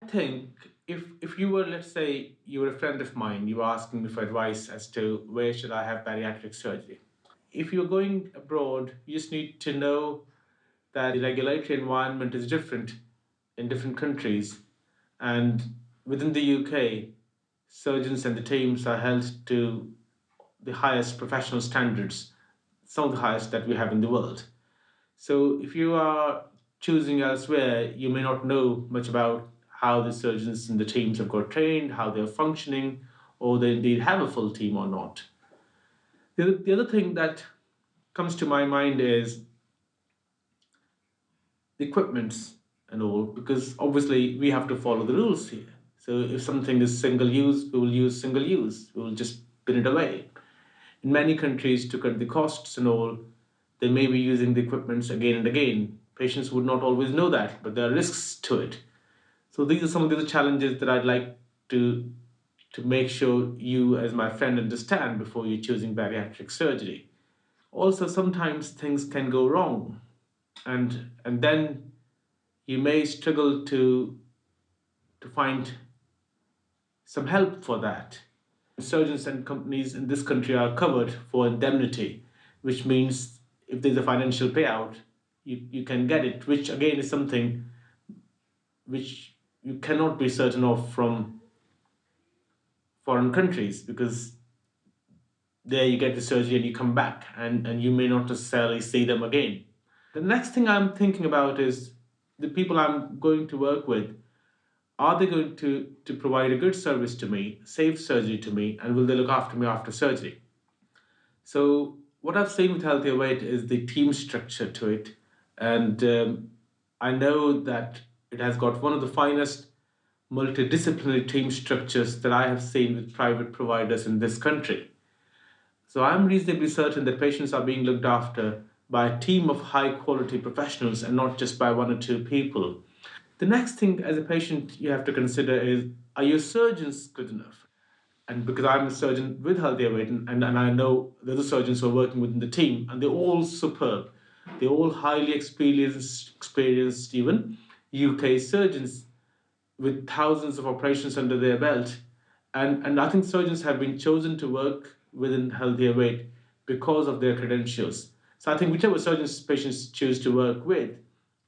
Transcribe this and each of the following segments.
I think if you were, let's say, you were a friend of mine, you were asking me for advice as to where should I have bariatric surgery. If you're going abroad, you just need to know that the regulatory environment is different in different countries. And within the UK, surgeons and the teams are held to the highest professional standards, some of the highest that we have in the world. So if you are choosing elsewhere, you may not know much about how the surgeons and the teams have got trained, how they're functioning, or they indeed have a full team or not. The other thing that comes to my mind is the equipments and all, because obviously we have to follow the rules here. So if something is single use, we will use single use. We will just bin it away. In many countries, to cut the costs and all, they may be using the equipments again and again. Patients would not always know that, but there are risks to it. So these are some of the challenges that I'd like to to make sure you, as my friend, understand before you're choosing bariatric surgery. Also, sometimes things can go wrong, and then you may struggle to find some help for that. Surgeons and companies in this country are covered for indemnity, which means if there's a financial payout, you can get it, which again is something which you cannot be certain of from foreign countries, because there you get the surgery and you come back and you may not necessarily see them again. The next thing I'm thinking about is the people I'm going to work with. Are they going to provide a good service to me, safe surgery to me, and will they look after me after surgery? So, what I've seen with Healthier Weight is the team structure to it. And I know that it has got one of the finest multidisciplinary team structures that I have seen with private providers in this country. So, I'm reasonably certain that patients are being looked after by a team of high quality professionals and not just by one or two people. The next thing as a patient you have to consider is, are your surgeons good enough? And because I'm a surgeon with Healthier Weight, and I know the other surgeons who are working within the team, and they're all superb. They're all highly experienced even UK surgeons with thousands of operations under their belt. And I think surgeons have been chosen to work within Healthier Weight because of their credentials. So I think whichever surgeons patients choose to work with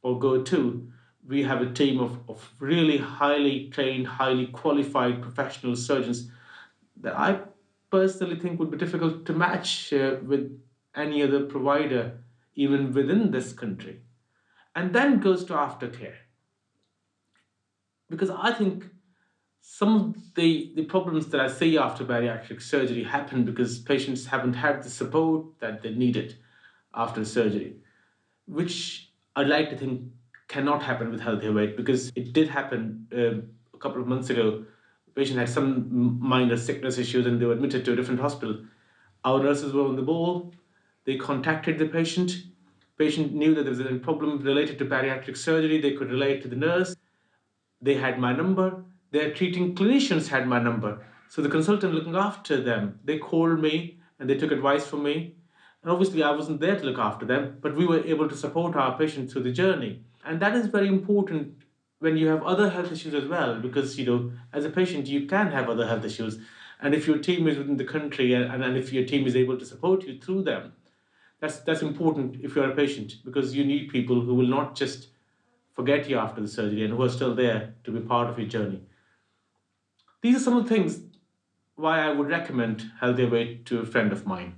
or go to, we have a team of really highly trained, highly qualified professional surgeons that I personally think would be difficult to match with any other provider, even within this country. And then goes to aftercare, because I think some of the problems that I see after bariatric surgery happen because patients haven't had the support that they needed after surgery, which I'd like to think cannot happen with healthier weight, because it did happen a couple of months ago. The patient had some minor sickness issues and they were admitted to a different hospital. Our nurses were on the ball. They contacted the patient. Patient knew that there was a problem related to bariatric surgery. They could relate to the nurse. They had my number. Their treating clinicians had my number. So the consultant looking after them, they called me and they took advice from me. And obviously, I wasn't there to look after them, but we were able to support our patients through the journey. And that is very important when you have other health issues as well, because as a patient, you can have other health issues. And if your team is within the country, and if your team is able to support you through them, that's important if you're a patient, because you need people who will not just forget you after the surgery and who are still there to be part of your journey. These are some of the things why I would recommend Healthier Weight to a friend of mine.